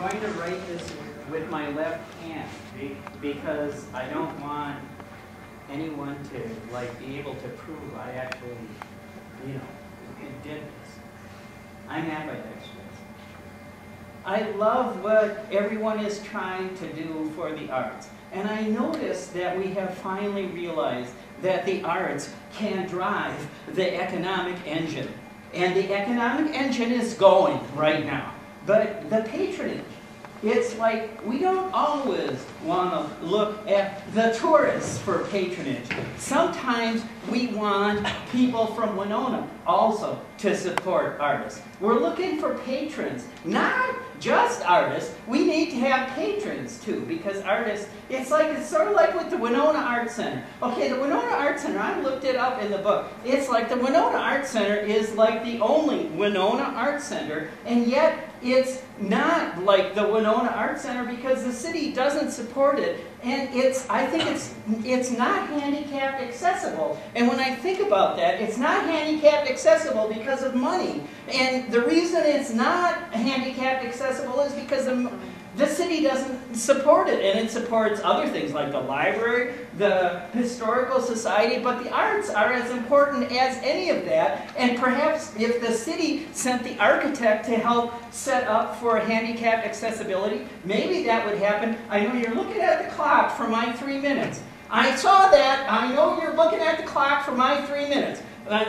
going to write this with my left hand because I don't want anyone to like be able to prove I actually, you know, did this. I'm ambidextrous. I love what everyone is trying to do for the arts. And I notice that we have finally realized that the arts can drive the economic engine. And the economic engine is going right now. But the patronage, it's like we don't always want to look at the tourists for patronage. Sometimes we want people from Winona also to support artists. We're looking for patrons, not just artists. We need to have patrons too, because artists, it's sort of like with the Winona Arts Center. Okay, the Winona Arts Center, I looked it up in the book. It's like the Winona Arts Center is like the only Winona Arts Center, and yet it's not like the Winona Arts Center because the city doesn't support it, and I think it's not handicapped accessible. And when I think about that, it's not handicapped accessible because of money. And the reason it's not handicapped accessible is because the city doesn't support it, and it supports other things like the library, the historical society, but the arts are as important as any of that. And perhaps if the city sent the architect to help set up for handicapped accessibility, maybe that would happen. I know you're looking at the clock for my 3 minutes. I saw that. I know you're looking at the clock for my 3 minutes. Wait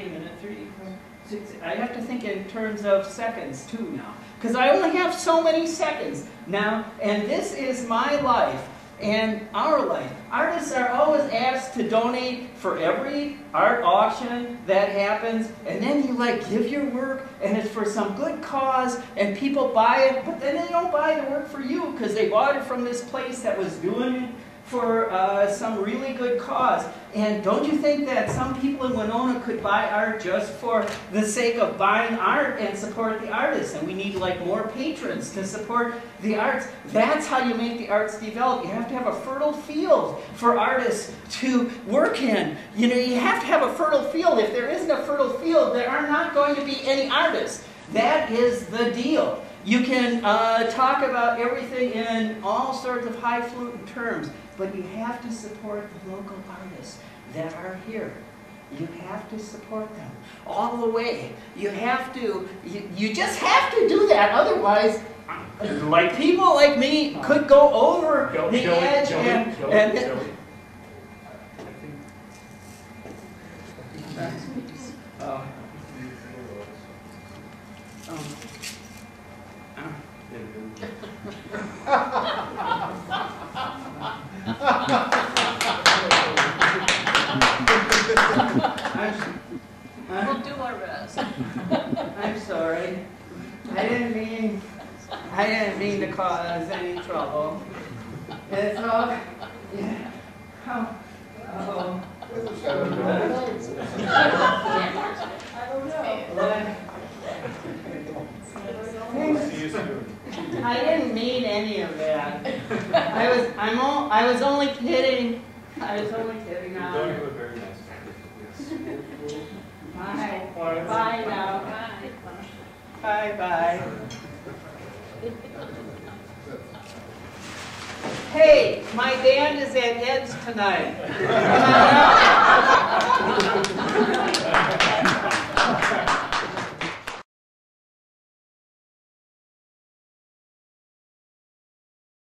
a minute, 3, 4, 6. I have to think in terms of seconds too now, because I only have so many seconds now, and this is my life and our life. Artists are always asked to donate for every art auction that happens, and then you give your work, and it's for some good cause, and people buy it, but then they don't buy the work for you because they bought it from this place that was doing it for some really good cause. And don't you think that some people in Winona could buy art just for the sake of buying art and support the artists? And we need more patrons to support the arts. That's how you make the arts develop. You have to have a fertile field for artists to work in. You know, you have to have a fertile field. If there isn't a fertile field, there are not going to be any artists. That is the deal. You can talk about everything in all sorts of highfalutin terms, but you have to support the local artists that are here. You have to support them all the way. You have to, you just have to do that. Otherwise, people like me could go over the edge and We'll do our best. I'm sorry. I didn't mean to cause any trouble. It's all. Yeah. Oh. I don't know. I didn't mean any of that. I was only kidding. I was only kidding now. You're doing a very nice job. Bye. Bye now. Bye bye. Hey, my band is at Ed's tonight. Come on out.